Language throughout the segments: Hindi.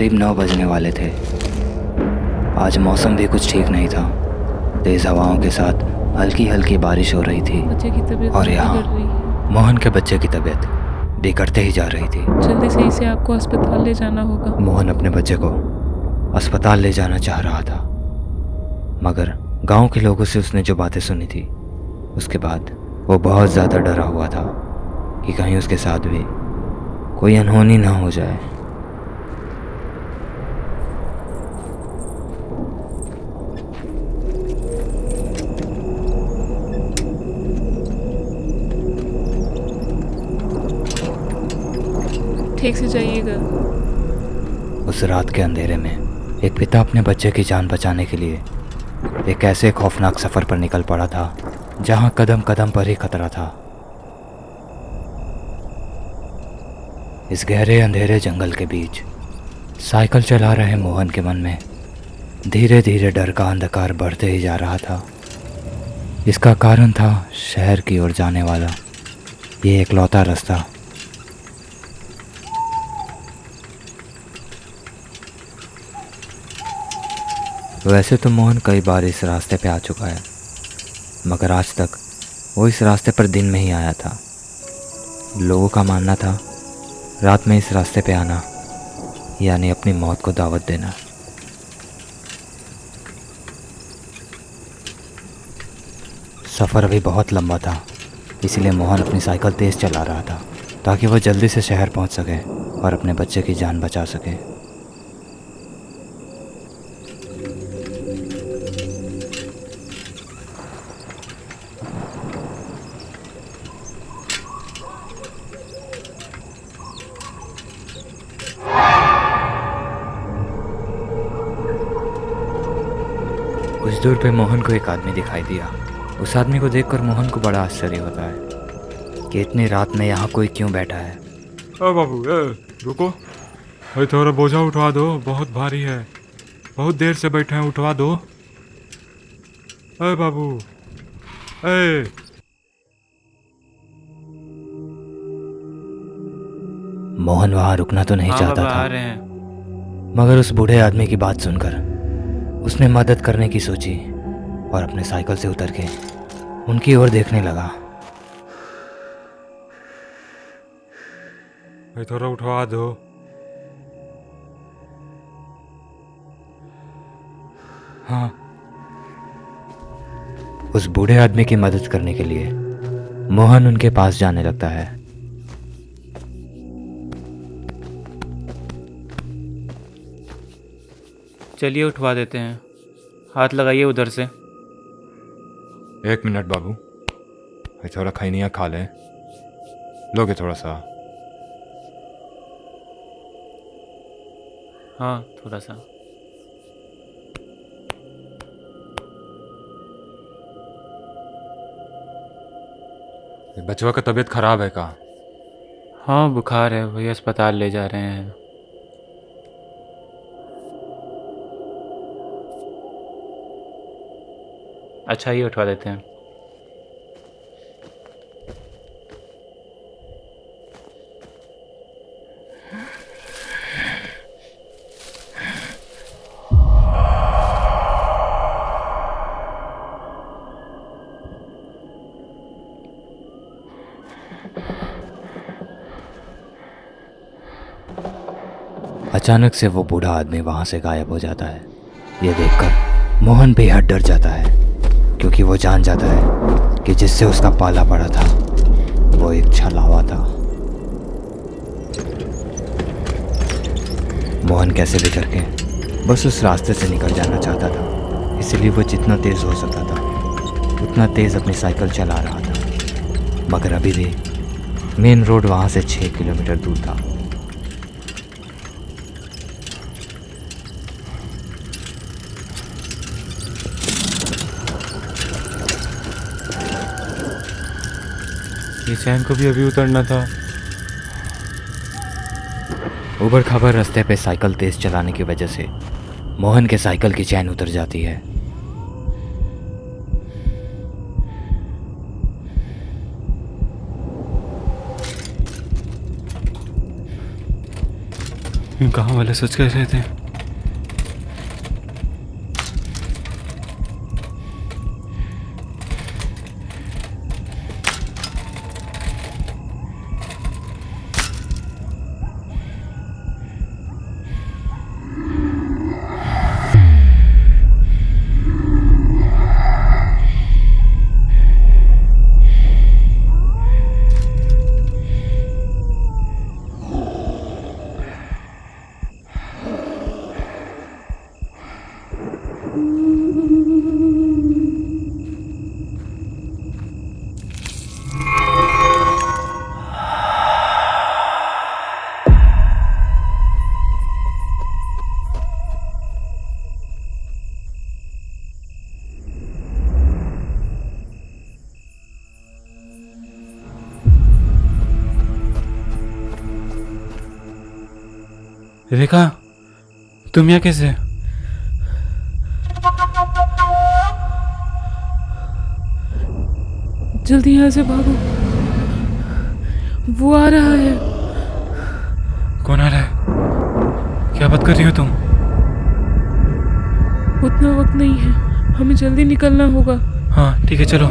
करीब 9 बजने वाले थे। आज मौसम भी कुछ ठीक नहीं था। तेज़ हवाओं के साथ हल्की हल्की बारिश हो रही थी बच्चे की तबीयत और बिगड़ यहाँ रही है। मोहन के बच्चे की तबीयत बिगड़ते ही जा रही थी। जल्दी से इसे आपको अस्पताल ले जाना होगा। मोहन अपने बच्चे को अस्पताल ले जाना चाह रहा था, मगर गांव के लोगों से उसने जो बातें सुनी थी उसके बाद वो बहुत ज़्यादा डरा हुआ था कि कहीं उसके साथ भी कोई अनहोनी ना हो जाए। ठीक से जाइएगा। उस रात के अंधेरे में एक पिता अपने बच्चे की जान बचाने के लिए एक ऐसे खौफनाक सफ़र पर निकल पड़ा था जहां कदम कदम पर ही खतरा था। इस गहरे अंधेरे जंगल के बीच साइकिल चला रहे मोहन के मन में धीरे धीरे डर का अंधकार बढ़ते ही जा रहा था। इसका कारण था शहर की ओर जाने वाला ये एकलौता रास्ता। वैसे तो मोहन कई बार इस रास्ते पे आ चुका है, मगर आज तक वो इस रास्ते पर दिन में ही आया था। लोगों का मानना था रात में इस रास्ते पे आना यानी अपनी मौत को दावत देना। सफ़र अभी बहुत लंबा था, इसीलिए मोहन अपनी साइकिल तेज़ चला रहा था ताकि वह जल्दी से शहर पहुंच सके और अपने बच्चे की जान बचा सके। कुछ दूर पे मोहन को एक आदमी दिखाई दिया। उस आदमी को देखकर मोहन को बड़ा आश्चर्य होता है कि इतनी रात में यहाँ कोई क्यों बैठा है। बाबू रुको, भाई थोड़ा बोझा उठवा दो, बहुत भारी है, बहुत देर से बैठे हैं, उठवा दो। बाबू मोहन वहाँ रुकना तो नहीं चाहता बाबा था, आ रहे हैं। मगर उस बूढ़े आदमी की बात सुनकर उसने मदद करने की सोची और अपने साइकिल से उतर के उनकी ओर देखने लगा। भाई थोड़ा उठवा दो। हाँ, उस बूढ़े आदमी की मदद करने के लिए मोहन उनके पास जाने लगता है। चलिए उठवा देते हैं, हाथ लगाइए उधर से। 1 मिनट बाबू, भाई थोड़ा खैनिया खा लें, लोगे थोड़ा सा? हाँ थोड़ा सा। बचवा का तबीयत खराब है का? हाँ बुखार है, वही अस्पताल ले जा रहे हैं। अच्छा ये उठवा देते हैं। अचानक से वो बूढ़ा आदमी वहाँ से गायब हो जाता है। ये देखकर मोहन बेहद डर जाता है, क्योंकि वो जान जाता है कि जिससे उसका पाला पड़ा था वो एक छलावा था। मोहन कैसे भी करके बस उस रास्ते से निकल जाना चाहता था, इसलिए वो जितना तेज़ हो सकता था उतना तेज़ अपनी साइकिल चला रहा था। मगर अभी भी मेन रोड वहाँ से 6 किलोमीटर दूर था। ये चैन को भी अभी उतरना था। ऊबड़ खाबड़ रास्ते पे साइकिल तेज चलाने की वजह से मोहन के साइकिल की चैन उतर जाती है। कहाँ वाले सोच कर रहे थे? रेखा, तुम यहाँ कैसे? जल्दी यहाँ से भागो, वो आ रहा है। कौन आ रहा है? क्या बात कर रही हो तुम? उतना वक्त नहीं है, हमें जल्दी निकलना होगा। हाँ ठीक है, चलो।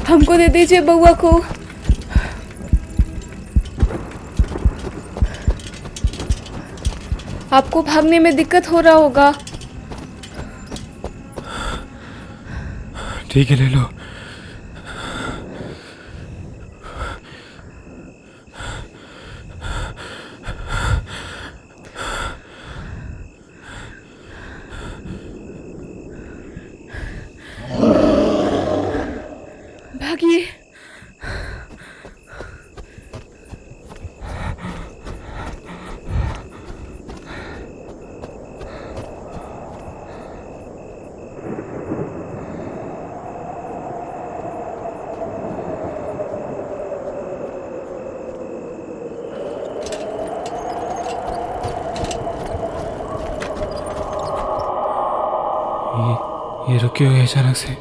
हमको दे दीजिए बउआ को। आपको भागने में दिक्कत हो रहा होगा। ठीक है, ले लो। भागिए। ये रुकी हुई है अचानक से।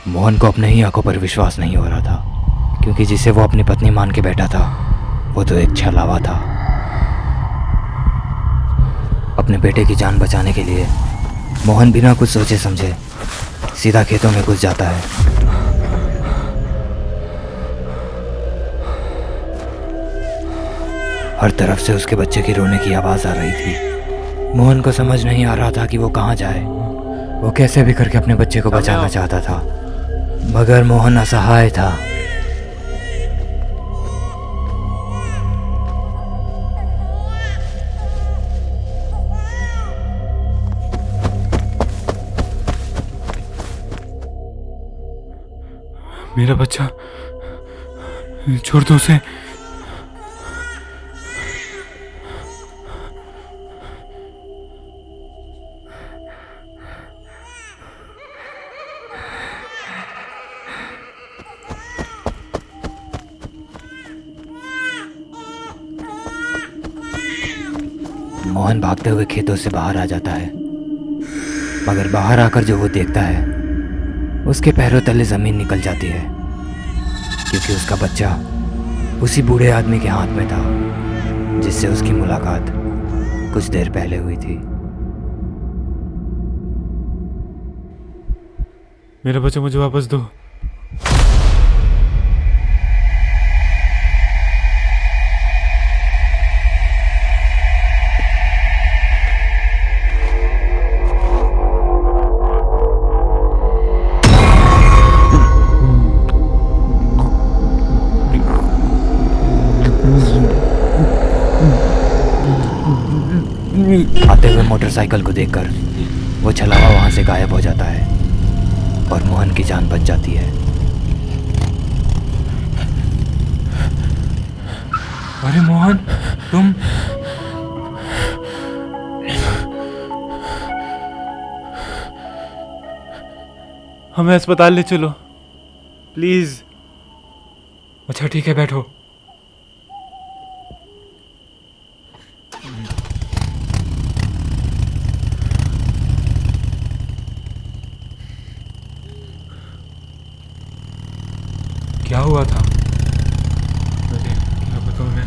मोहन को अपने ही आंखों पर विश्वास नहीं हो रहा था, क्योंकि जिसे वो अपनी पत्नी मान के बैठा था वो तो एक छलावा था। अपने बेटे की जान बचाने के लिए मोहन बिना कुछ सोचे समझे सीधा खेतों में घुस जाता है। हर तरफ से उसके बच्चे की रोने की आवाज़ आ रही थी। मोहन को समझ नहीं आ रहा था कि वो कहाँ जाए। वो कैसे भी करके अपने बच्चे को बचाना चाहता था, मगर मोहन असहाय था। मेरा बच्चा, छोड़ दो उसे। मोहन भागते हुए खेतों से बाहर आ जाता है, मगर बाहर आकर जो वो देखता है उसके पैरों तले ज़मीन निकल जाती है, क्योंकि उसका बच्चा उसी बूढ़े आदमी के हाथ में था जिससे उसकी मुलाकात कुछ देर पहले हुई थी। मेरा बच्चा मुझे वापस दो। आते हुए मोटरसाइकिल को देखकर वो छलावा वहां से गायब हो जाता है और मोहन की जान बच जाती है। अरे मोहन, तुम हमें अस्पताल ले चलो प्लीज। अच्छा ठीक है, बैठो। क्या हुआ था? अरे क्या बताऊं मैं,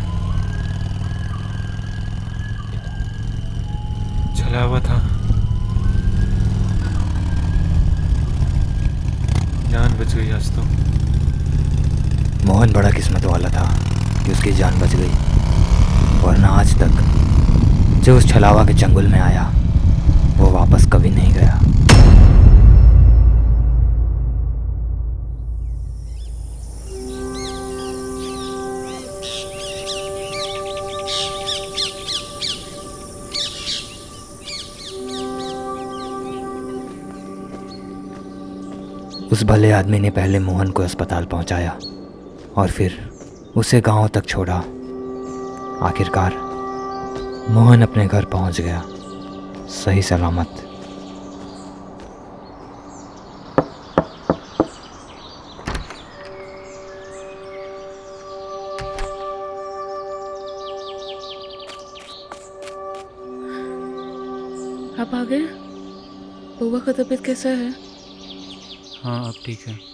चला हुआ था, जान बच गई आज तो। मोहन बड़ा किस्मत वाला था कि उसकी जान बच गई, वरना आज तक जो उस छलावा के चंगुल में आया वो वापस कभी नहीं गया। उस भले आदमी ने पहले मोहन को अस्पताल पहुंचाया और फिर उसे गांव तक छोड़ा। आखिरकार मोहन अपने घर पहुंच गया, सही सलामत। आप आ गए? बउआ का तबीयत कैसा है? हाँ अब ठीक है।